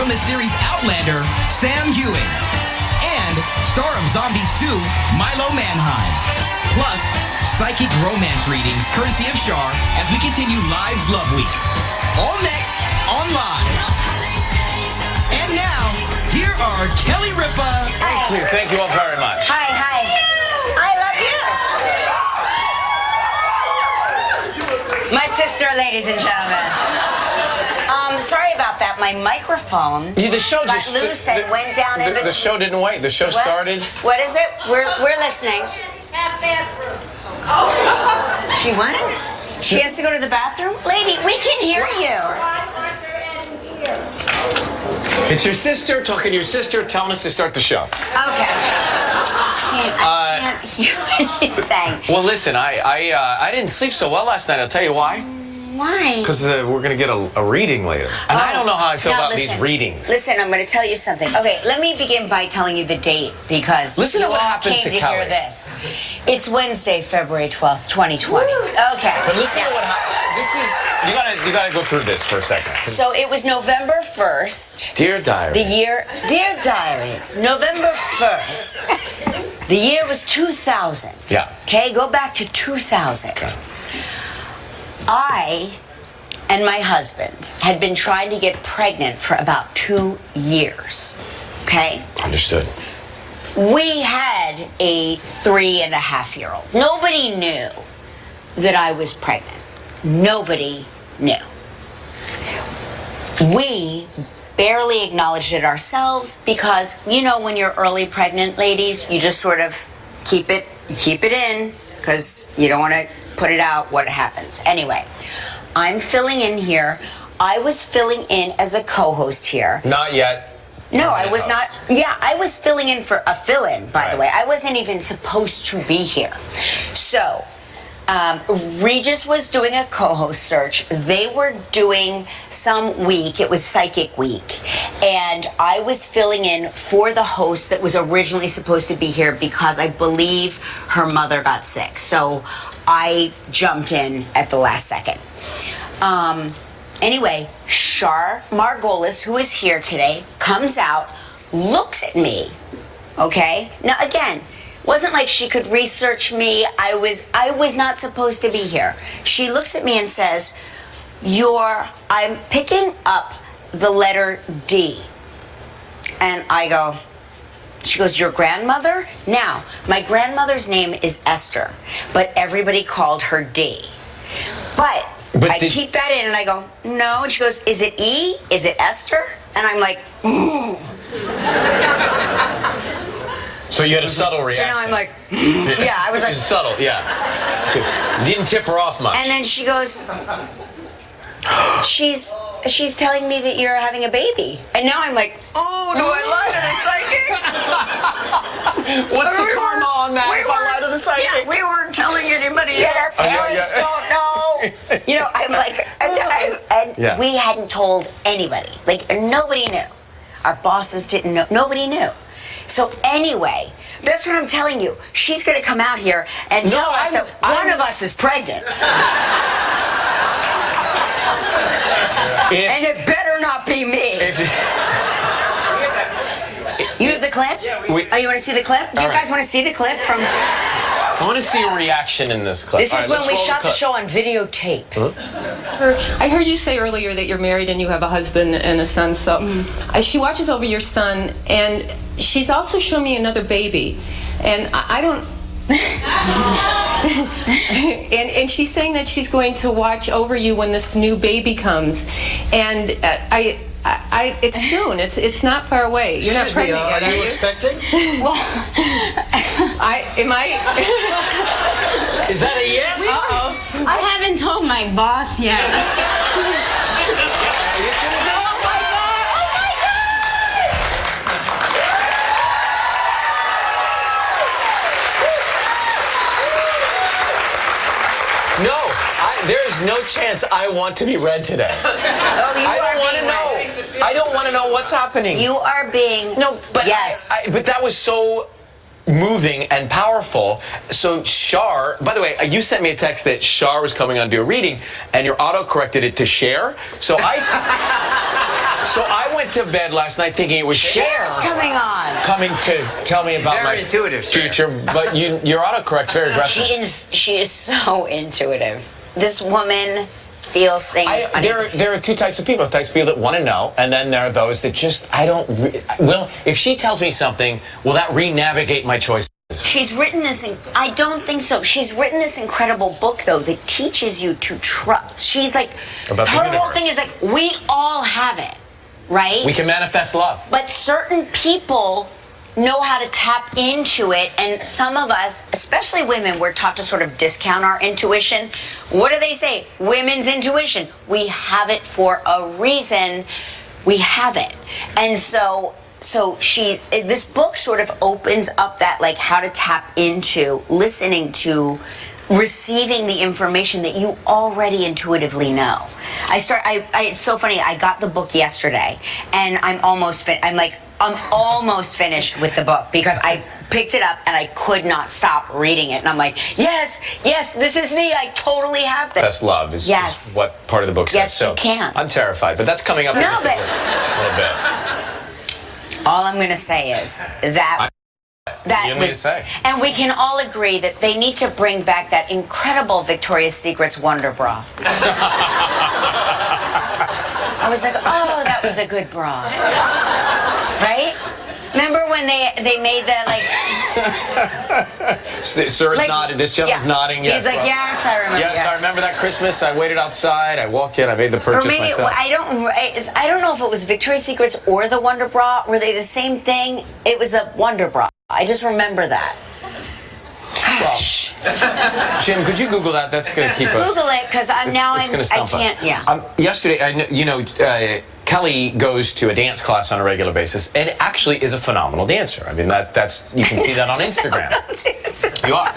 from the series Outlander, Sam Heughan. And star of Zombies 2, Milo Manheim. Plus, psychic romance readings courtesy of Char as we continue Live's Love Week. All next on Live. And now, here are Kelly Ripa. Thank you all very much. Hi. I love you. My sister, ladies and gentlemen. Sorry about that. My microphone The show got just loose and went down in between. The show didn't wait. The show started. What is it? We're listening. She what? She has to go to the bathroom? Lady, we can hear you. It's your sister talking to your sister, telling us to start the show. Okay. I can't hear what he's saying. Well, listen, I didn't sleep so well last night. I'll tell you why. Why? Because we're going to get a reading later. And I don't know how I feel about these readings. Listen, I'm going to tell you something. Okay, let me begin by telling you the date because listen to what happened came to to Kelly. hear this. It's Wednesday, February 12th, 2020. Okay. But listen to what happened. This is you got to go through this for a second. So it was November 1st. Dear Diary. Dear Diary, it's November 1st. The year was 2000. Yeah. Okay, go back to 2000. Okay. I and my husband had been trying to get pregnant for about 2 years. Okay? Understood. We had a 3.5-year-old. Nobody knew that I was pregnant. Nobody knew. We barely acknowledged it ourselves because, you know, when you're early pregnant, ladies, you just sort of keep it in because you don't want to put it out what happens. Anyway, I'm filling in here. I was filling in as a co-host here. Not yet. No, I was not. Yeah, I was filling in for a fill-in, by the way. I wasn't even supposed to be here. So, Regis was doing a co-host search. They were doing some week. It was Psychic Week. And I was filling in for the host that was originally supposed to be here because I believe her mother got sick. So I jumped in at the last second. Anyway, Char Margolis, who is here today, comes out, looks at me, okay? Now, again, wasn't like she could research me. I was not supposed to be here. She looks at me and says, I'm picking up the letter D. And I go, she goes, your grandmother? Now, my grandmother's name is Esther, but everybody called her D. But I keep that in and I go, no. And she goes, is it E? Is it Esther? And I'm like, ooh. So you had a subtle reaction. So now I'm like, yeah, I was like. Subtle, yeah. So didn't tip her off much. And then she goes, she's telling me that you're having a baby. And now I'm like, oh, do I lie to the psychic? What's the karma on that if I lie to the psychic? Yeah, we weren't telling anybody yet. Our parents don't know. You know, I'm like, we hadn't told anybody. Like, nobody knew. Our bosses didn't know. Nobody knew. So anyway, that's what I'm telling you. She's going to come out here and tell us that one of us is pregnant. And it better not be me. You have the clip? Oh, you want to see the clip? Do you guys want to see the clip from... I want to see a reaction in this clip. This is when we shot the show on videotape. Huh? I heard you say earlier that you're married and you have a husband and a son, so she watches over your son, and she's also shown me another baby, and I don't... and she's saying that she's going to watch over you when this new baby comes, and it's soon. It's not far away. You're not pregnant yet, are you expecting? Well, Is that a yes? Uh-oh. I haven't told my boss yet. Oh my God! Oh my God! No, there is no chance I want to be read today. I don't want to know. I don't want to know what's happening. You are being... No, but yes. But that was so moving and powerful. So Char, by the way, you sent me a text that Char was coming on to do a reading, and your auto corrected it to share. So I So I went to bed last night thinking it was Cher coming on. coming to tell me about Very my intuitive, Cher. future. But your autocorrect's very aggressive. She is so intuitive. This woman feels things. There are two types of people. Types of people that want to know, and then there are those that just, well, if she tells me something, will that re-navigate my choices? She's written this, I don't think so. She's written this incredible book, though, that teaches you to trust. She's like, About the her whole universe. thing is like, we all have it, right? We can manifest love. But certain people know how to tap into it, and some of us, especially women, we're taught to sort of discount our intuition. What do they say? Women's intuition. We have it for a reason. We have it. And so this book sort of opens up that, like, how to tap into listening to, receiving the information that you already intuitively know. It's so funny. I got the book yesterday, and I'm almost finished with the book because I picked it up and I could not stop reading it. And I'm like, yes, this is me. I totally have this. Best love is what part of the book says. Yes, so you can. I'm terrified, but that's coming up in just a little bit. All I'm going to say is that and we can all agree that they need to bring back that incredible Victoria's Secret's Wonder Bra. I was like, oh, that was a good bra. Right? Remember when they made the, like... Sir's nodding. This gentleman's nodding. Yes, he's like, yes, I remember. Yes, I remember that Christmas. I waited outside. I walked in. I made the purchase myself. I don't know if it was Victoria's Secret's or the Wonder Bra. Were they the same thing? It was the Wonder Bra. I just remember that. Gosh. Well, Jim, could you Google that? That's going to keep us... Google it, because I can't... Yeah. Yesterday, Kelly goes to a dance class on a regular basis and actually is a phenomenal dancer. I mean, that's you can see that on Instagram. You are.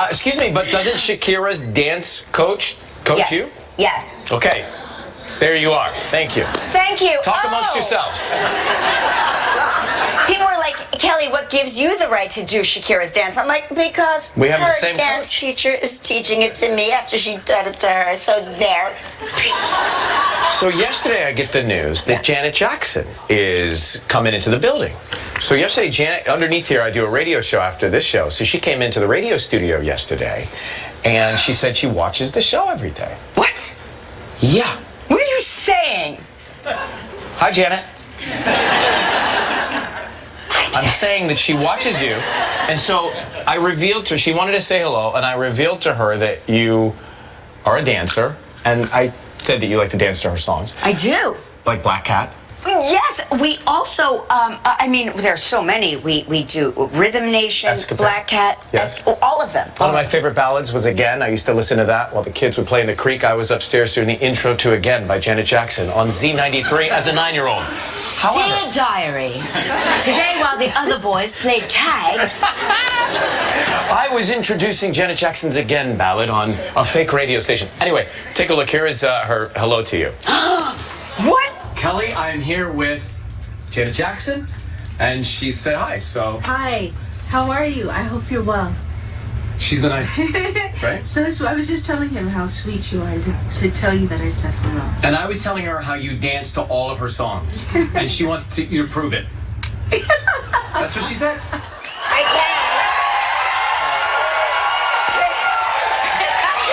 Excuse me, but doesn't Shakira's dance coach you? Yes. Okay. There you are. Thank you. Thank you. Talk amongst yourselves. People are like, Kelly, what gives you the right to do Shakira's dance? I'm like, because we have her the same dance coach. teacher is teaching it to me after she did it to her. So there. So yesterday I get the news that Janet Jackson is coming into the building. So yesterday, Janet, underneath here, I do a radio show after this show. So she came into the radio studio yesterday, and she said she watches the show every day. What? Yeah. What are you saying? Hi, Janet. I'm saying that she watches you, and so I revealed to her, she wanted to say hello, and I revealed to her that you are a dancer, and I said that you like to dance to her songs. I do. Like Black Cat? Yes, we also, I mean, there's so many. We do Rhythm Nation, Black Cat, yes. All of them. One of my favorite ballads was Again. I used to listen to that while the kids would play in the creek. I was upstairs doing the intro to Again by Janet Jackson on Z93 as a 9-year-old. Dear Diary, today while the other boys played tag, I was introducing Janet Jackson's Again ballad on a fake radio station. Anyway, take a look. Here is her hello to you. What? Kelly, I'm here with Janet Jackson, and she said hi, so... Hi, how are you? I hope you're well. She's the nicest, right? So I was just telling him how sweet you are to tell you that I said hello. And I was telling her how you dance to all of her songs, and she wants you to prove it. That's what she said. I can't.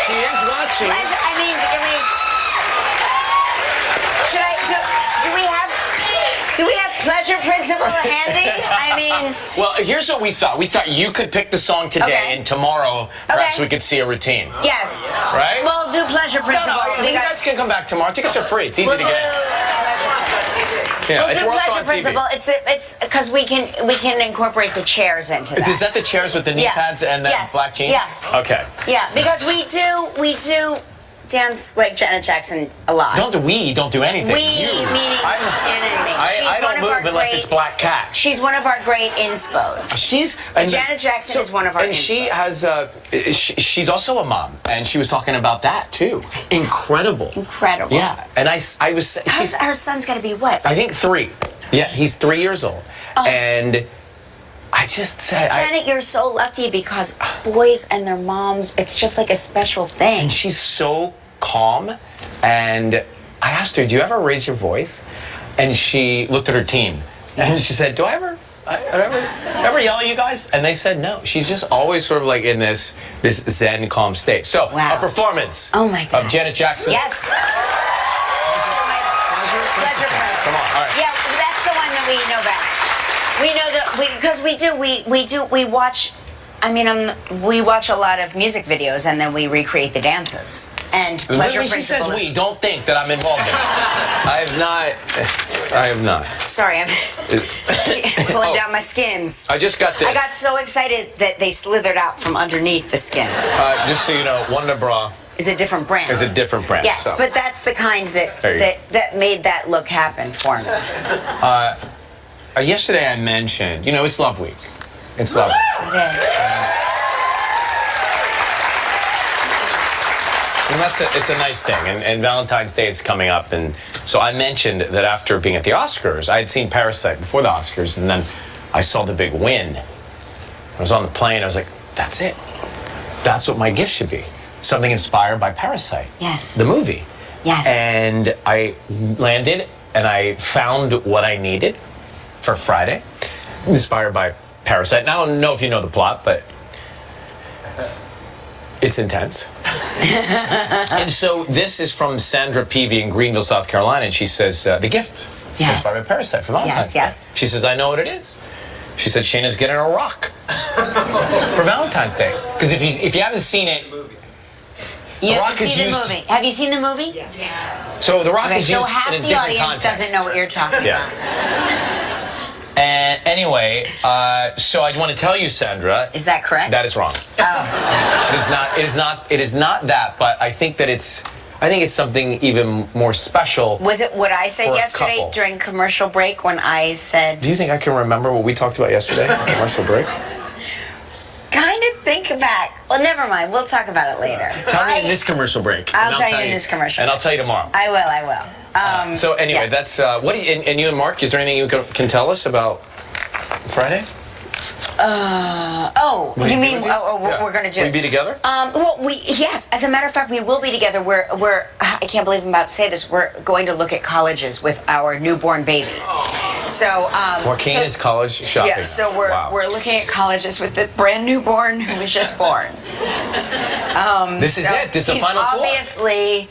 She is watching. I mean, should do we have pleasure principle handy? I mean... Well, here's what we thought. We thought you could pick the song today, and tomorrow, perhaps we could see a routine. Yes. Right? We'll do pleasure principle. You guys can come back tomorrow. Tickets are free. It's easy to get. We'll do pleasure principle. It's because we can incorporate the chairs into that. Is that the chairs with the knee pads and the black jeans? Yeah. Okay. Yeah, because we do dance like Janet Jackson a lot. Don't do anything. Meaning I don't move unless it's Black Cat. She's one of our great inspos. Janet Jackson is one of our inspos. And she's also a mom, and she was talking about that too. Incredible. Yeah, and I was. Her son's got to be what? I think 3. Yeah, he's 3 years old, and I just said, Janet, you're so lucky because boys and their moms, it's just like a special thing. And she's so calm, and I asked her, do you ever raise your voice? and she looked at her team, and she said, "Do I ever yell at you guys?" And they said no. She's just always sort of like in this zen, calm state. So, Wow. a performance of Janet Jackson's. Yes. Pleasure. Come on, all right. Yeah, that's the one that we know best. We know that because we watch. I mean, we watch a lot of music videos and then we recreate the dances. And Pleasure When she Principle says is- we, don't think that I'm involved in it. I have not. Sorry, I'm pulling down my skins. I just got this. I got so excited that they slithered out from underneath the skin. Just so you know, Wonder Bra Is a different brand. is a different brand. Yes, so. but that's the kind There you that made that look happen for me. Yesterday I mentioned, it's Love Week. It's Love Week. It is. And it's a nice thing. And Valentine's Day is coming up. And so I mentioned that after being at the Oscars, I had seen Parasite before the Oscars, and then I saw the big win. I was on the plane. I was like, that's it. That's what my gift should be. Something inspired by Parasite. Yes. The movie. Yes. And I landed, and I found what I needed for Friday, inspired by Parasite. Now, I don't know if you know the plot, but it's intense. And so this is from Sandra Peavy in Greenville, South Carolina, and she says, the gift Yes. inspired by Parasite for Valentine's Day. Yes. She says, I know what it is. She said, Shayna's getting a rock for Valentine's Day. Because if you haven't seen it, You The have Rock to is see the used- movie. Have you seen the movie? so The Rock Okay, is so used half in a the different audience context. doesn't know what you're talking Yeah. about. And anyway, so I want to tell you, Sandra. Is that correct? That is wrong. Oh. It is not that, but I think it's something even more special. Was it what I said For a yesterday couple. during commercial break when I said, Do you think I can remember what we talked about yesterday? Commercial break? kind of think back? Well, never mind. We'll talk about it later. Tell me in this commercial break. I'll and tell you in this commercial And I'll tell you tomorrow. I will. So anyway, yeah. that's what do you, and you and Mark, is there anything you can tell us about Friday? Will You be mean with you? Yeah. we're going to do? Will we be together? Well, yes. As a matter of fact, we will be together. We're I can't believe I'm about to say this. We're going to look at colleges with our newborn baby. So Joaquin is college shopping. Yeah, so we're looking at colleges with the brand newborn who was just born. This is So it. This is the he's final tour. obviously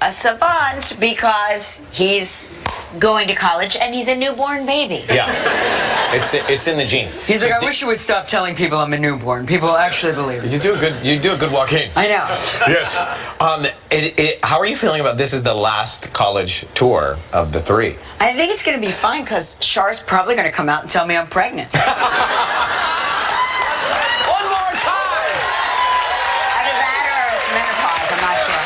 a savant because he's going to college and he's a newborn baby. Yeah, it's in the genes. He's like, I wish you would stop telling people I'm a newborn. People actually believe it. You do a good Joaquin. I know. Yes. How are you feeling about this? Is the last college tour of the three? I think it's going to be fine because Char's probably going to come out and tell me I'm pregnant. One more time. Either that or it's menopause. I'm not sure.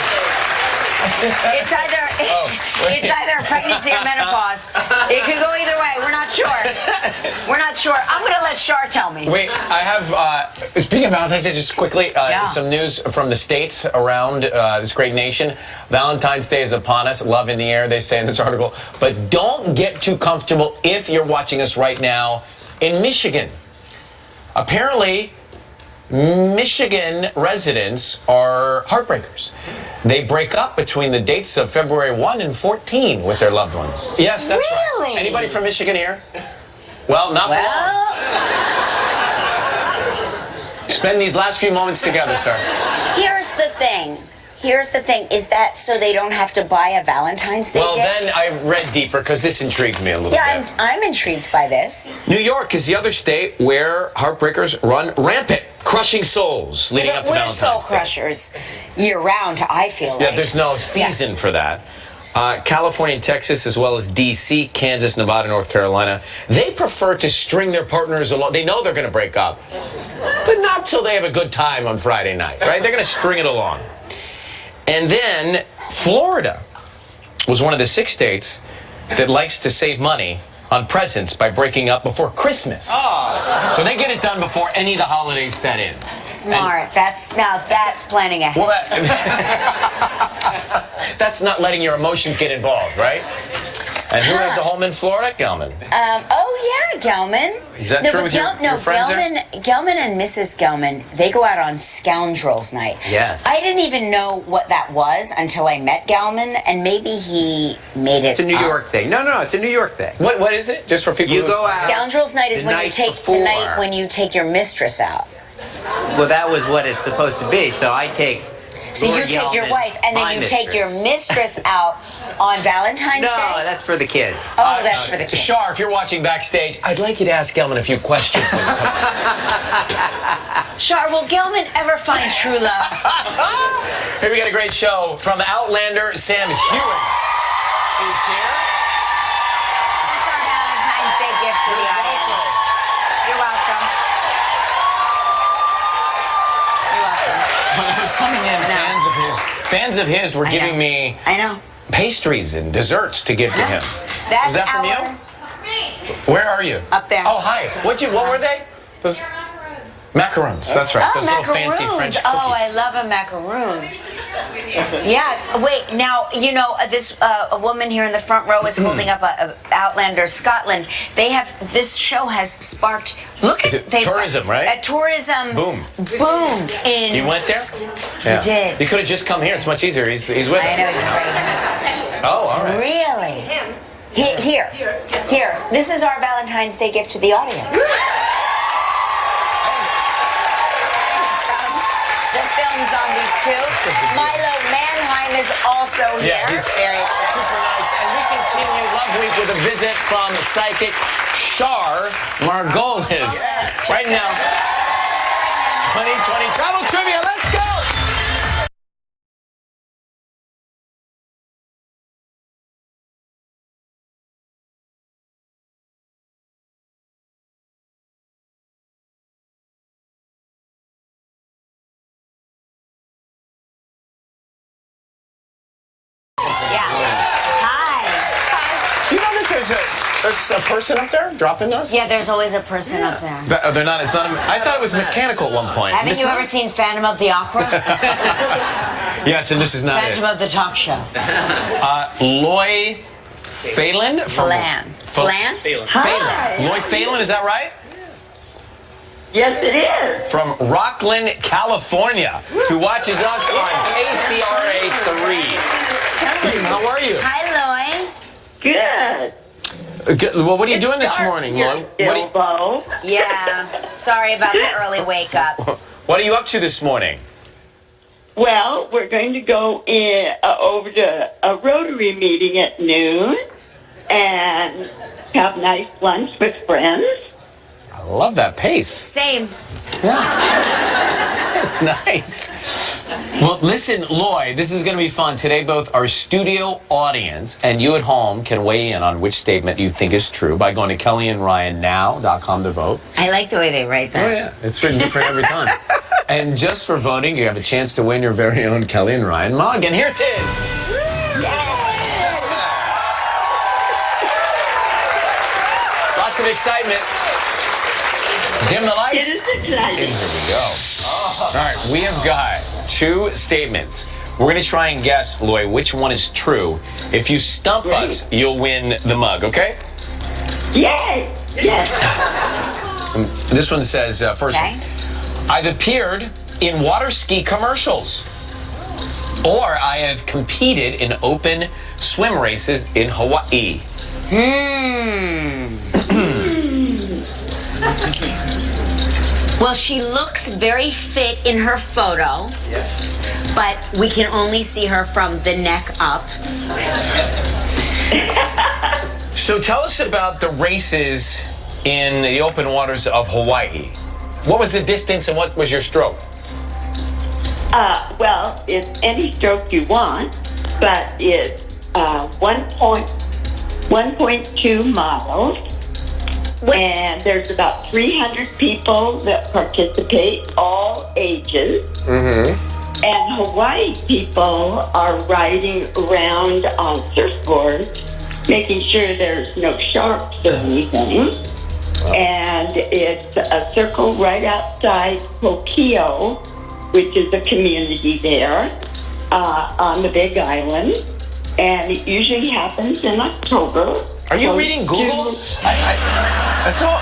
It's either pregnancy or menopause. It could go either way. We're not sure. I'm going to let Char tell me. Wait, I have, speaking of Valentine's Day, just quickly, some news from the States around this great nation. Valentine's Day is upon us. Love in the air, they say in this article. But don't get too comfortable if you're watching us right now in Michigan. Apparently, Michigan residents are heartbreakers. They break up between the dates of February 1 and 14 with their loved ones. Yes, that's Really? right. Anybody from Michigan here? Well, not for long. Well, Spend these last few moments together, sir. here's the thing. Is that so they don't have to buy a Valentine's Day Well, gift? then I read deeper because this intrigued me a little Yeah, bit. I'm intrigued by this. New York is the other state where heartbreakers run rampant, crushing souls leading up to We're Valentine's soul Day. crushers year round, I feel like. Yeah, there's no season for that. California and Texas, as well as D.C., Kansas, Nevada, North Carolina, they prefer to string their partners along. They know they're going to break up, but not till they have a good time on Friday night, right? They're going to string it along. And then Florida was one of the 6 states that likes to save money on presents by breaking up before Christmas. So they get it done before any of the holidays set in. Smart. That's planning ahead. Well, that's not letting your emotions get involved, right? And who has a home in Florida? Gelman. Oh Oh yeah, Gelman. Is that true with your friends there? Gelman and Mrs. Gelman, they go out on Scoundrels Night. Yes. I didn't even know what that was until I met Gelman, and maybe he made it. It's a New York thing. No, it's a New York thing. What is it? Just for people You who go out. Scoundrels Night is the when night you take before. the night when you take your mistress out. Well, that was what it's supposed to be. So I take. So Lord you take your Yeldon, wife, and my then you take your mistress. mistress out on Valentine's No, Day. that's for the kids. Oh, that's for the kids. Char, if you're watching backstage, I'd like you to ask Gelman a few questions. Char, will Gelman ever find true love? Here we got a great show from Outlander. Sam Heughan is here. That's our Valentine's Day gift to the audience. You're welcome. You're welcome. When I was coming in, fans of his were giving me I know. pastries and desserts to give to him. That's Was that from our- you? Where are you? Up there. Oh, hi. What were they? Those macaroons. That's right. Oh, Those little fancy French cookies. Oh, I love a macaroon. Yeah. Wait. Now this a woman here in the front row is holding up a Outlander Scotland. They have this show has sparked. Look Is at it tourism, right? A tourism Boom. in. You went there? You did. He could have just come here. It's much easier. He's with I us. know he's great. Oh, all right. Really? Here. This is our Valentine's Day gift to the audience. The film Zombies 2. Milo Manheim is also here. Yeah, he's very excited. super nice. And we continue Love Week with a visit from psychic Char Margolis. Yes. Right now, 2020 travel trivia. Let's go. Yeah. Hi. Do you know that there's a person up there dropping us? Yeah, there's always a person up there. They're not. It's not. I thought it was mechanical at one point. Haven't This you not- ever seen Phantom of the Opera? Yes, and this is not Phantom it. of the Talk Show. Loy Phelan from Flan. Flan? Phelan. Loy Phelan, is that right? Yes, it is. From Rockland, California, who watches us on KCRA 3. How are you? Hi, Loy. Good. Good. Well, what are you doing this Dark morning, here, Loy? Bilbo. Yeah. Sorry about the early wake up. What are you up to this morning? Well, we're going to go over to a Rotary meeting at noon and have nice lunch with friends. I love that pace. Same. That's nice. Well, listen, Loy, this is going to be fun. Today, both our studio audience and you at home can weigh in on which statement you think is true by going to KellyandRyanNow.com to vote. I like the way they write that. Oh, yeah. It's written different every time. And just for voting, you have a chance to win your very own Kelly and Ryan mug. And here it is. Lots of excitement. Dim the lights. It is exciting. And here we go. All right, we have got two statements. We're going to try and guess, Loy, which one is true. If you stump us, you'll win the mug, okay? Yay! Yes. This one says, first Okay. one, I've appeared in water ski commercials, or I have competed in open swim races in Hawaii. Well, she looks very fit in her photo, but we can only see her from the neck up. So tell us about the races in the open waters of Hawaii. What was the distance and what was your stroke? Well, it's any stroke you want, but it's 1.2 miles. And there's about 300 people that participate, all ages. And Hawaii people are riding around on surfboards, making sure there's no sharks or anything. And it's a circle right outside Pokio, which is a community there on the Big Island. And it usually happens in October. Are you reading Google? That's all.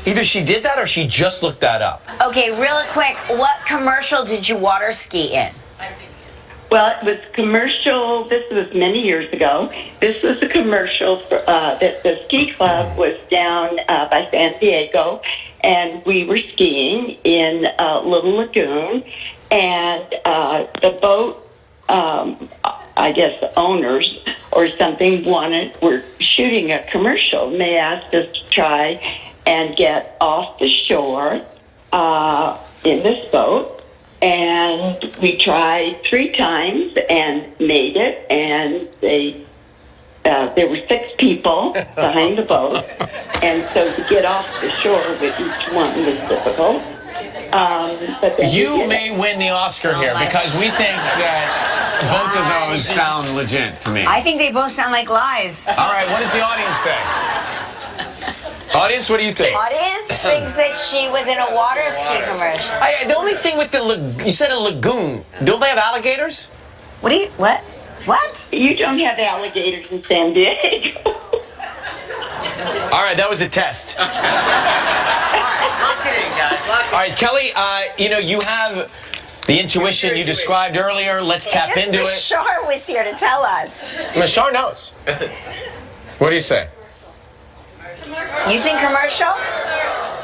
Either she did that or she just looked that up. Okay, real quick, what commercial did you water ski in? Well, it was commercial. This was many years ago. This was a commercial for, that the ski club was down by San Diego, and we were skiing in a little lagoon, and the boat, I guess the owners or something were shooting a commercial, and they asked us to try and get off the shore in this boat. And we tried 3 times and made it, and there were 6 people behind the boat, and so to get off the shore with each one was difficult. But then you may win the Oscar here because we think that both of those sound legit to me. I think they both sound like lies. All right, what does the audience say? Audience, what do you think? Audience thinks that she was in a water ski commercial. The only thing with you said a lagoon. Don't they have alligators? What? What? You don't have alligators in San Diego. All right, that was a test. Lock it in, guys. Lock it in. All right, Kelly, you have the intuition you described earlier. Let's tap into it. Char was here to tell us. Char knows. What do you say? You think commercial?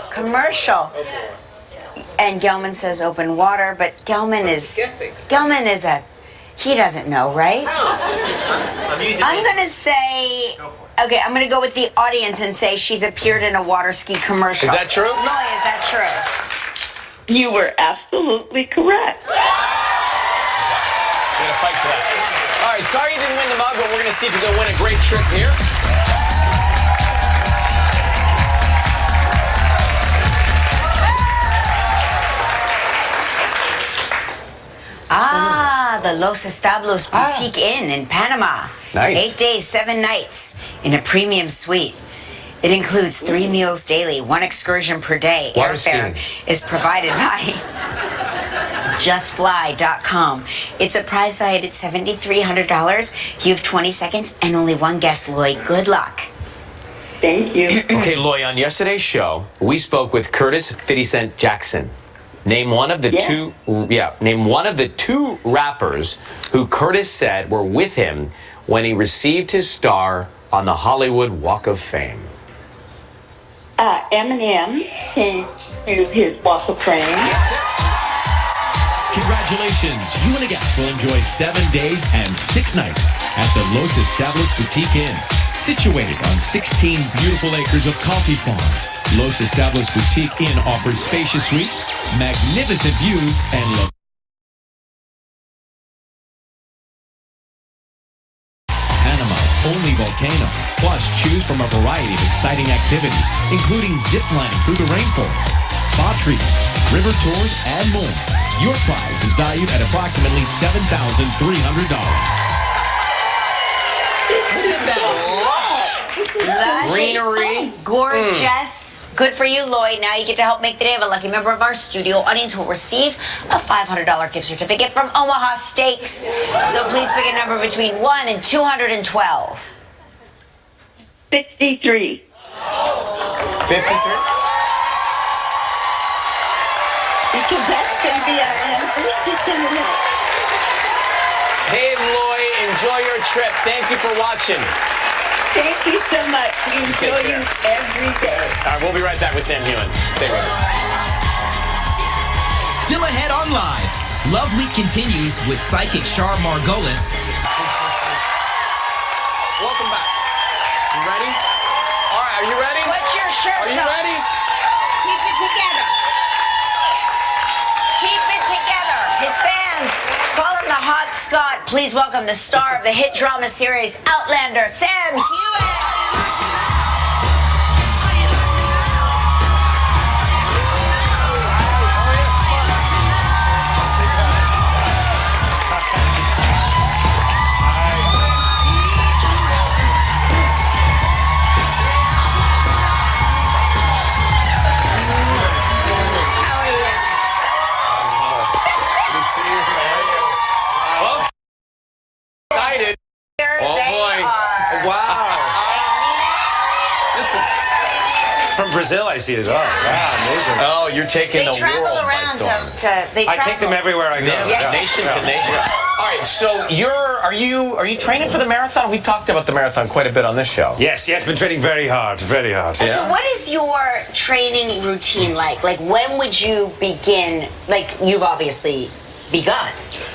Commercial. And Gelman says open water, but Gelman is he doesn't know, right? I'm gonna say, okay, I'm gonna go with the audience and say she's appeared in a water ski commercial. Is that true? Loy, is that true? You were absolutely correct. We're gonna fight for that. All right, sorry you didn't win the mug, but we're gonna see if you're gonna win a great trip here. The Los Establos Boutique Inn in Panama. Nice. 8 days, 7 nights in a premium suite. It includes 3 meals daily, 1 excursion per day. Water Airfare skiing. is provided by justfly.com. It's a prize valued at $7,300. You have 20 seconds and only 1 guest, Lloyd. Good luck. Thank you. Okay, Loy, on yesterday's show, we spoke with Curtis 50 Cent Jackson. Name one of the two rappers who Curtis said were with him when he received his star on the Hollywood Walk of Fame. Eminem came to his Walk of Fame. Congratulations, you and a guest will enjoy 7 days and 6 nights at the Los Establos Boutique Inn, situated on 16 beautiful acres of coffee farm. Los Establos Boutique Inn offers spacious suites, magnificent views, and Panama's only volcano. Plus, choose from a variety of exciting activities, including ziplining through the rainforest, spa treatments, river tours, and more. Your prize is valued at approximately $7,300. Lush. Greenery. Gorgeous. Good for you, Lloyd. Now you get to help make the day of a lucky member of our studio audience who will receive a $500 gift certificate from Omaha Steaks. So please pick a number between 1 and 212. 63. 53? Because that's going to be our anniversary coming up. Hey, Loy, enjoy your trip. Thank you for watching. Thank you so much. We enjoy you every day. All right, we'll be right back with Sam Heughan. Stay with us. Still ahead on Live. Love Week continues with psychic Char Margolis. Welcome back. You ready? All right, are you ready? Put your shirts Are you on. ready? Keep it together. Keep it together. His fans call him the Hot Scott. Please welcome the star of the hit drama series Outlander, Sam Heughan. Excited. Oh boy. Wow. Listen. From Brazil, I see as well. Yeah, amazing. Oh, you're taking They the travel world by around storm. I take them everywhere I go. Yeah. Nation to nation. All right, so are you training for the marathon? We talked about the marathon quite a bit on this show. Yes, been training very hard. So what is your training routine like? Like, when would you begin? Like, you've obviously begun,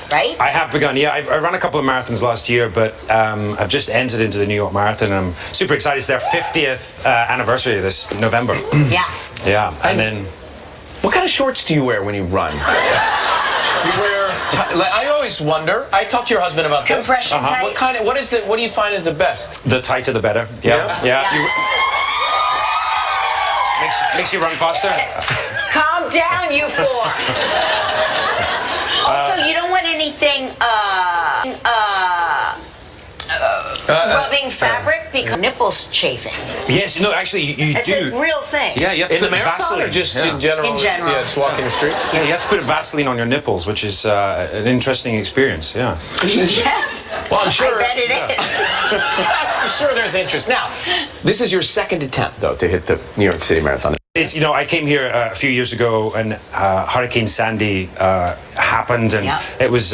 right? I have begun, yeah. I ran a couple of marathons last year, but I've just entered into the New York Marathon, and I'm super excited. It's their 50th anniversary this November. Yeah. Yeah, and then... What kind of shorts do you wear when you run? You wear... I always wonder. I talked to your husband about this. Compression tights. What do you find is the best? The tighter, the better. Yeah. Makes you run faster. Calm down, you four. Also, you don't want anything rubbing fabric because nipples chafing. Yes, no, actually, you It's do. a real thing. Yeah, you have to In the put marathon Vaseline. or just in general? In general. Yeah, just walking the street? Yeah, you have to put Vaseline on your nipples, which is an interesting experience, yeah. Yes. Well, I'm sure. I bet it is. I'm sure there's interest. Now, this is your second attempt, though, to hit the New York City Marathon. It's, I came here a few years ago, and Hurricane Sandy happened, and it was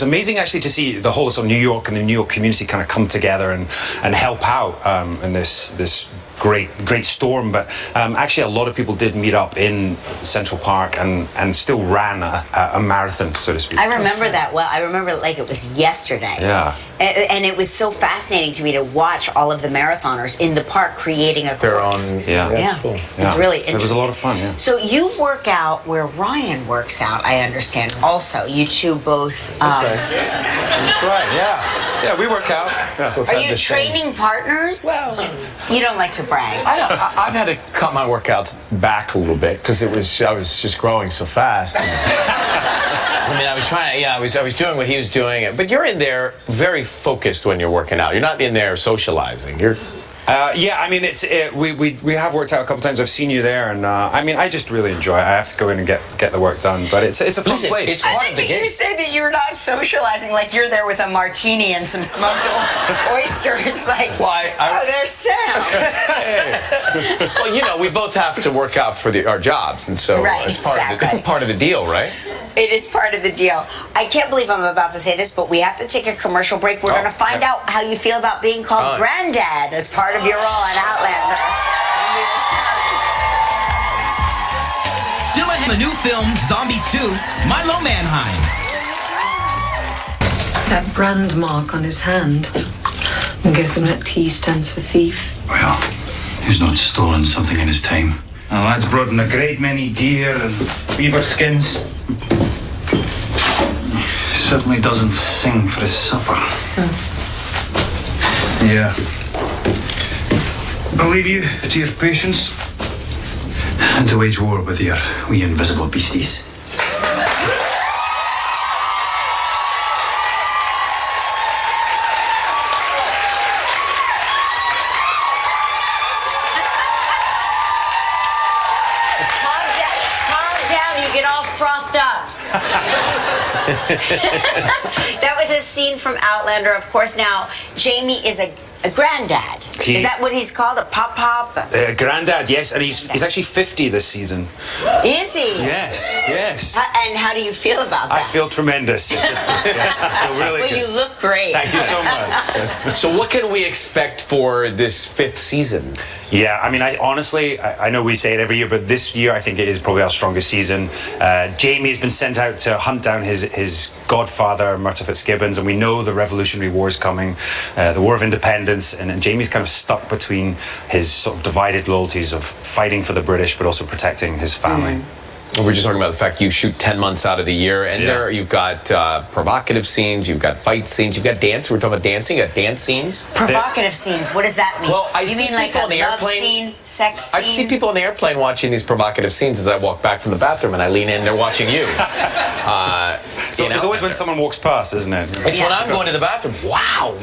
amazing actually to see the whole of New York and the New York community kind of come together and help out in this great storm. But actually, a lot of people did meet up in Central Park and still ran a marathon, so to speak. I remember that well. I remember it like it was yesterday. Yeah. And it was so fascinating to me to watch all of the marathoners in the park creating a course. That's cool. It was really interesting. It was a lot of fun, yeah. So you work out where Ryan works out, I understand. Also, you two both... That's right, yeah. Yeah, we work out. Yeah. Are you training partners? Well... You don't like to brag. I've had to cut my workouts back a little bit because I was just growing so fast. I mean, I was trying. Yeah, I was doing what he was doing. But you're in there very focused when you're working out. You're not in there socializing. You're. Yeah, I mean, we have worked out a couple times. I've seen you there, and I mean, I just really enjoy it. I have to go in and get the work done, but it's a fun place. It's part of the game. You said that you're not socializing, like you're there with a martini and some smoked oysters. Like, there's Sam. Well, we both have to work out for our jobs, and so it's part of the deal, right? It is part of the deal. I can't believe I'm about to say this, but we have to take a commercial break. We're going to find out how you feel about being called Granddad as part of your role on Outlander. Still ahead, the new film, Zombies 2, Milo Manheim. That brand mark on his hand. I'm guessing that T stands for thief. Well, who's not stolen something in his time? Well, that's brought in a great many deer and beaver skins. Certainly doesn't sing for his supper. Yeah. I'll leave you to your patience and to wage war with your wee invisible beasties. Calm down, you get all frothed up. That was a scene from Outlander, of course. Now, Jamie is a granddad. Is that what he's called? A pop-pop? Granddad, yes, and he's actually 50 this season. Is he? Yes. And how do you feel about that? I feel tremendous. Yes, I feel really good. You look great. Thank you so much. So what can we expect for this 5th season? Yeah, I mean, I know we say it every year, but this year I think it is probably our strongest season. Jamie's been sent out to hunt down his godfather, Murtagh Fitzgibbons, and we know the Revolutionary War is coming, the War of Independence, and Jamie's kind of stuck between his sort of divided loyalties of fighting for the British, but also protecting his family. We're just talking about the fact you shoot 10 months out of the year, and there you've got provocative scenes, you've got fight scenes, you've got dance. We're talking about dancing. You got dance scenes. Provocative scenes. What does that mean? Well, you mean like a love scene, sex scene? I see people on the airplane watching these provocative scenes as I walk back from the bathroom, and I lean in. They're watching you. So it's always when someone walks past, isn't it? It's when I'm going to the bathroom. Wow.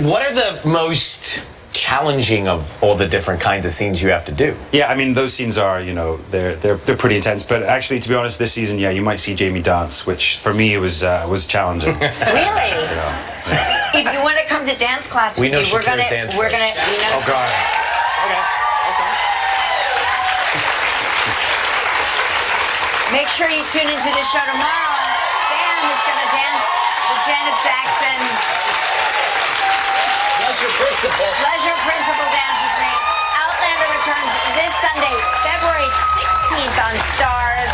What are the most challenging of all the different kinds of scees you have to do? Yeah, I mean, those scenes are, they're pretty intense. But actually, to be honest, this season, you might see Jamie dance, which for me was challenging. Really? if you want to come to dance class with We know me, we're gonna, dance you know. Oh, God. Okay. Make sure you tune into the show tomorrow. Sam is gonna dance with Janet Jackson. Pleasure Principle. Pleasure Principle dance with me. Outlander returns this Sunday, February 16th on Stars.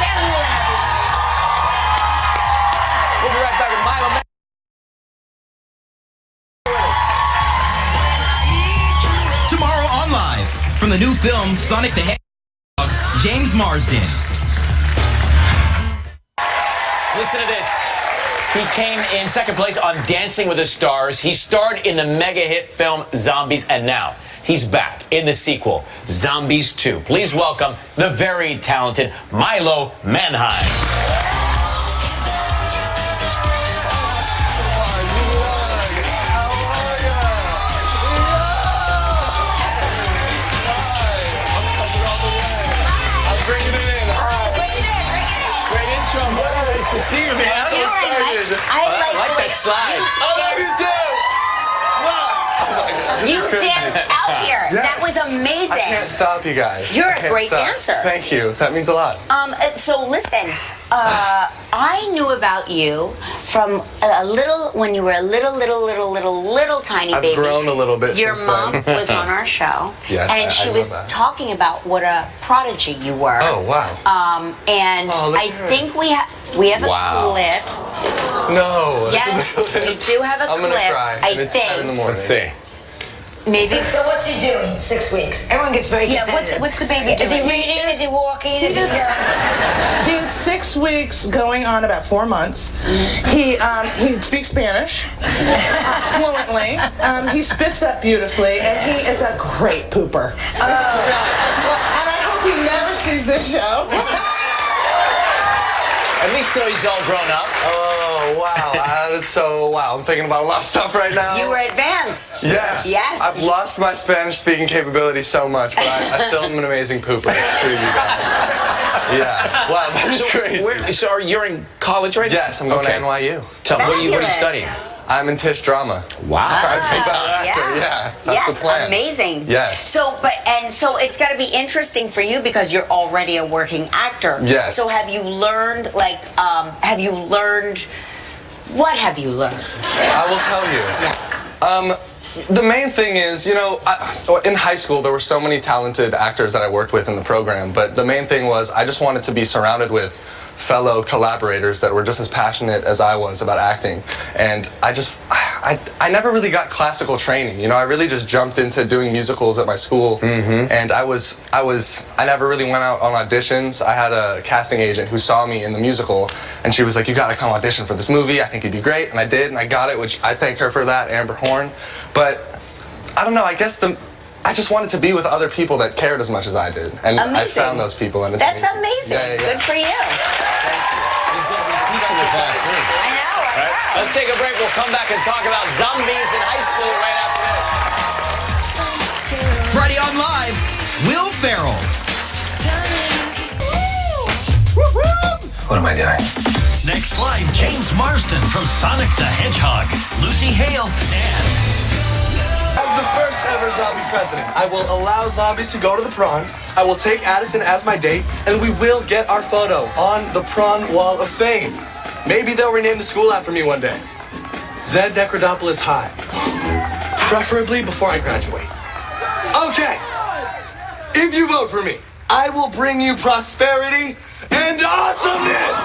Sam Heughan, everybody. We'll be right back with Milo Manheim. Tomorrow on Live, from the new film Sonic the Hedgehog, James Marsden. Listen to this. He came in second place on Dancing with the Stars. He starred in the mega hit film Zombies, and now he's back in the sequel, Zombies 2. Please welcome the very talented Milo Manheim. To see you, man. I'm You know what I excited. I like that slide. Oh, that is too. Wow. Oh my God. You danced out here. Yes. That was amazing. I can't stop, you guys. You're I a can't great stop. dancer. Thank you. That means a lot. So listen, I knew about you from when you were a little tiny I've baby. grown a little bit Your since mom then. was on our show, Yes, and I she know was that. talking about what a prodigy you were. Oh, wow. And Oh, look I at her. think we have Wow. a clip. No. Yes, we do have a I'm clip. gonna cry. I and it's 10 in the think morning. Let's see. maybe. So what's he doing? 6 weeks. Everyone gets very competitive. What's the baby Is he doing? reading? Is he walking? He just he's 6 weeks, going on about 4 months. He speaks Spanish fluently. He spits up beautifully, and he is a great pooper. And I hope he never sees this show. At least so he's all grown up. Oh, wow. That is so, wow. I'm thinking about a lot of stuff right now. You were advanced. Yes. Yes. I've lost my Spanish speaking capability so much, but I still am an amazing pooper. Screw you guys. Yeah. Wow, that's crazy. So you're in college right now? Yes, I'm going Okay. to NYU. What are you Fabulous. studying? I'm in Tisch drama. Wow. Trying to be a better actor. Yeah. That's yes, the plan. amazing. Yes. So it's got to be interesting for you because you're already a working actor. Yes. So have you learned what have you learned? I will tell you. Yeah. The main thing is, you know, in high school there were so many talented actors that I worked with in the program, but the main thing was I just wanted to be surrounded with fellow collaborators that were just as passionate as I was about acting. And I never really got classical training. You know, I really just jumped into doing musicals at my school. And I never really went out on auditions. I had a casting agent who saw me in the musical, and she was like, you gotta come audition for this movie. I think you'd be great. And I did, and I got it, which I thank her for that, Amber Horn. But I don't know, I guess I just wanted to be with other people that cared as much as I did. And I found those people, and it's That's amazing. Yeah, yeah, yeah. Good for you. He's going to be teaching the class soon. I know. Right? Let's take a break. We'll come back and talk about zombies in high school right after this. Friday on Live, Will Ferrell. What am I doing? Next live, James Marsden from Sonic the Hedgehog, Lucy Hale, and... As the first ever zombie president, I will allow zombies to go to the prawn, I will take Addison as my date, and we will get our photo on the Prawn Wall of Fame. Maybe they'll rename the school after me one day. Zed Necrodopoulos High. Preferably before I graduate. Okay. If you vote for me, I will bring you prosperity and awesomeness!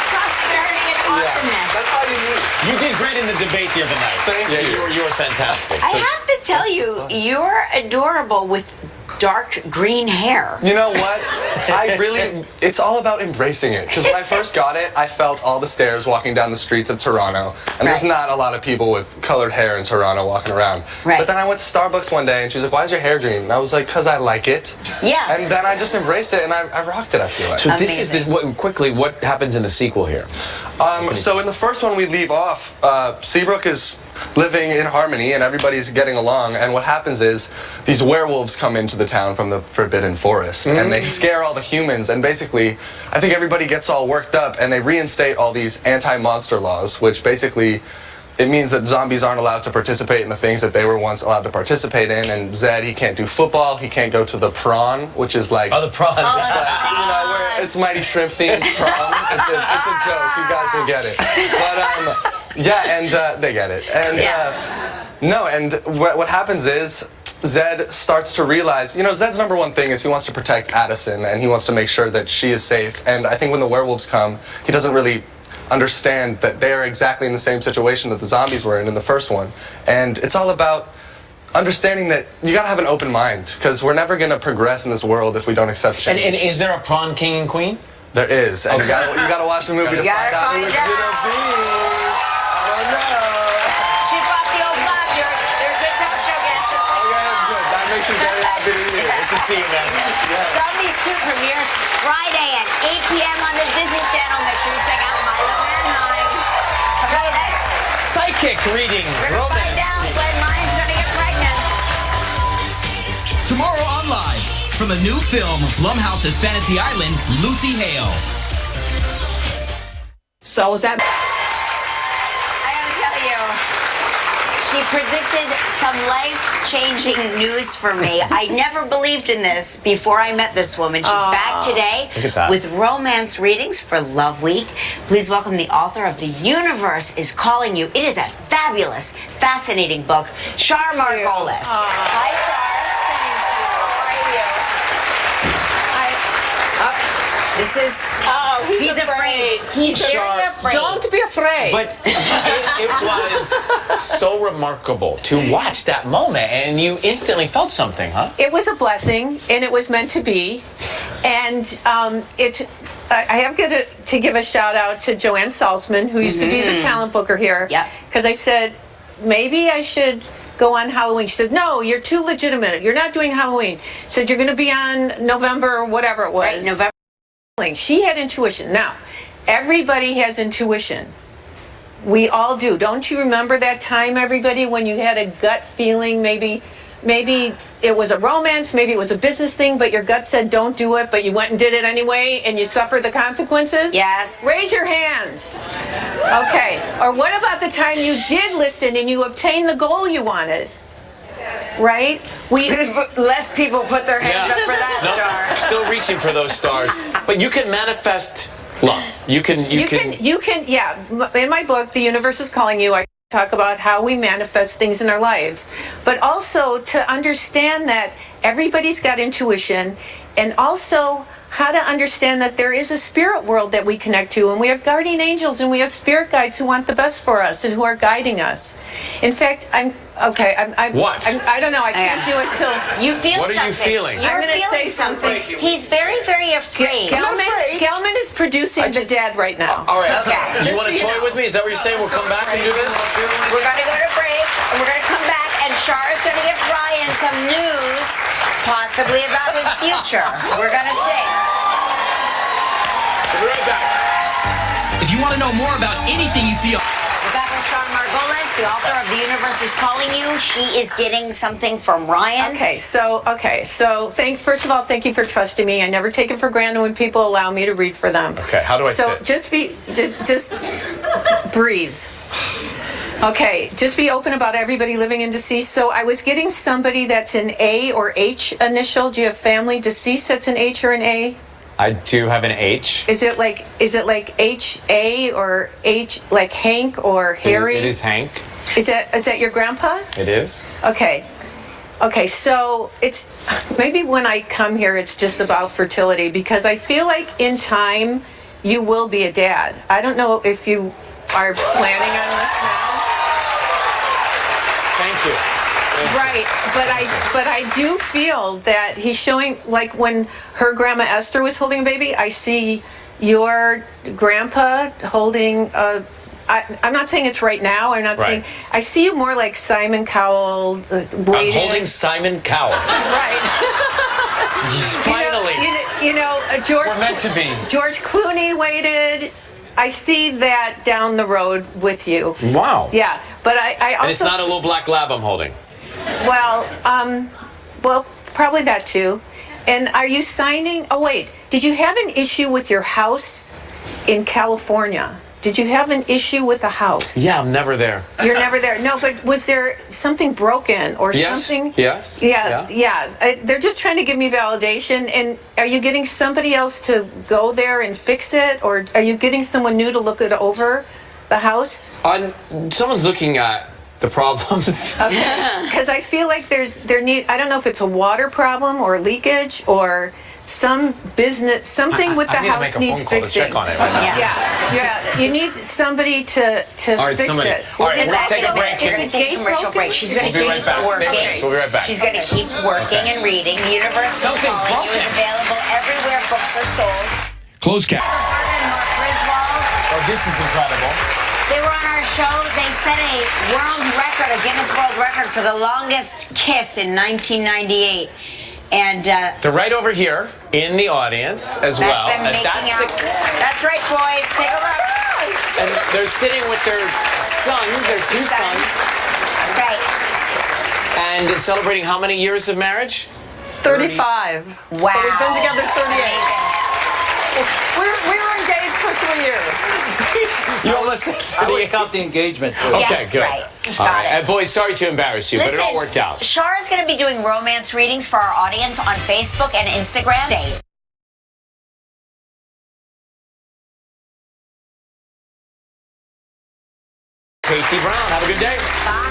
Prosperity and awesomeness. That's all you need. You did great in the debate the other night. Thank you. You were fantastic. I have to tell you, you're adorable with dark green hair. You know what? It's all about embracing it. Because when I first got it, I felt all the stares walking down the streets of Toronto. And there's not a lot of people with colored hair in Toronto walking around. Right. But then I went to Starbucks one day and she was like, why is your hair green? And I was like, because I like it. Yeah. And then I just embraced it and I rocked it, I feel like. So this is what happens in the sequel here? So in the first one we leave off, Seabrook is living in harmony and everybody's getting along. And what happens is these werewolves come into the town from the Forbidden Forest and they scare all the humans. And basically, I think everybody gets all worked up and they reinstate all these anti-monster laws, which basically it means that zombies aren't allowed to participate in the things that they were once allowed to participate in. And Zed, he can't do football. He can't go to the prawn, which is like... Oh, the prawn. It's like, you know, where it's Mighty Shrimp themed prawn. It's a joke. You guys will get it. But, yeah, and they get it. And, no, and what happens is Zed starts to realize, you know, Zed's number one thing is he wants to protect Addison and he wants to make sure that she is safe. And I think when the werewolves come, he doesn't really understand that they are exactly in the same situation that the zombies were in the first one. And it's all about understanding that you gotta have an open mind, because we're never gonna progress in this world if we don't accept change. And is there a prawn king and queen? There is. And you gotta watch the movie to find out who it's gonna be. I don't know. She brought the old block. You're a good talk show guest. Just like good. That makes me very happy to hear. Good to see you, man. Zombies 2 premieres Friday at 8 p.m. on the Disney Channel. Make sure you check out Milo Manheim. Coming up next, psychic readings. We're gonna find out when Mayan's gonna get pregnant. Tomorrow on Live, from the new film Blumhouse's Fantasy Island, Lucy Hale. So is that... I gotta tell you, she predicted some life-changing news for me. I never believed in this before I met this woman. She's back today with romance readings for Love Week. Please welcome the author of The Universe is Calling You. It is a fabulous, fascinating book, Char Margolis. Hi, Char. This is... Oh, he's afraid. He's very afraid. Don't be afraid. But it was so remarkable to watch that moment, and you instantly felt something, huh? It was a blessing, and it was meant to be. And I have to give a shout out to Joanne Salzman, who used to be the talent booker here. Yep. Because I said, maybe I should go on Halloween. She said, no, you're too legitimate. You're not doing Halloween. She said, you're going to be on November or whatever it was. Right, November. She had intuition. Now, everybody has intuition. We all do. Don't you remember that time, everybody, when you had a gut feeling? Maybe it was a romance, maybe it was a business thing, but your gut said don't do it, but you went and did it anyway, and you suffered the consequences? Yes. Raise your hand. Okay. Or what about the time you did listen and you obtained the goal you wanted? Right? Less people put their hands up for that, Char. Still reaching for those stars. But you can manifest love. You can, yeah. In my book, The Universe is Calling You, I talk about how we manifest things in our lives. But also to understand that everybody's got intuition, and also how to understand that there is a spirit world that we connect to, and we have guardian angels and we have spirit guides who want the best for us and who are guiding us. In fact, What? I don't know. I can't do it till you feel What something. are you feeling? You're I'm going to feeling say something. He's very, very afraid. Gelman is producing the dad right now. All right. Okay. Do you want to toy with me? Is that what you're saying? We'll come back and do this? We're going to go to break, and we're going to come back, and Char is going to give Ryan some news, possibly about his future. We're going to see. We'll be right back. If you want to know more about anything you see on... We're back with Char Margolis, the author of The Universe is Calling You. She is getting something from Ryan. First of all, thank you for trusting me. I never take it for granted when people allow me to read for them. Okay, how do I fit? Just breathe. Okay, just be open about everybody living and deceased. So I was getting somebody that's an A or H initial. Do you have family deceased that's an H or an A? I do have an H. Is it like H-A or H like Hank or Harry? It is Hank. Is that your grandpa? It is. Okay, so it's maybe when I come here it's just about fertility, because I feel like in time you will be a dad. I don't know if you are planning on this now. Thank you. Right, but I do feel that he's showing, like when her grandma Esther was holding a baby, I see your grandpa holding a... I'm not saying it's right now. I'm not saying... I see you more like Simon Cowell waiting. I'm holding Simon Cowell. Right. Finally. George... We're meant to be. George Clooney waited. I see that down the road with you. Wow. Yeah, but I also. And it's not a little black lab I'm holding. Well, probably that too. And are you signing? Oh wait, did you have an issue with your house in California? Did you have an issue with a house? Yeah, I'm never there. You're never there. No, but was there something broken or Yes. something? Yes. Yeah. They're just trying to give me validation. And are you getting somebody else to go there and fix it, or are you getting someone new to look it over, the house? Someone's looking at the problems. Because I feel like I don't know if it's a water problem or leakage or something with the house needs fixing. Check on it right now. Yeah. You need somebody to All right, fix it. All right, we're going to take a break here. We're going to take a commercial break. She's going to keep working. We'll be right back. She's going to keep working and reading. The Universe is Calling You is available everywhere books are sold. Closed cap. Oh, this is incredible. They were on our show. They set a Guinness World Record for the longest kiss in 1998. And they're right over here in the audience as well. That's them making out. That's right, boys. Take a look. And they're sitting with their sons, their two sons. That's right. And celebrating how many years of marriage? 35. Wow. But we've been together 38. We were engaged for 3 years. You almost I always count the engagement. Too. Okay, Yes, good. right. All Got right. it. Boys, sorry to embarrass you, but it all worked out. Char is going to be doing romance readings for our audience on Facebook and Instagram. Casey Brown, have a good day. Bye.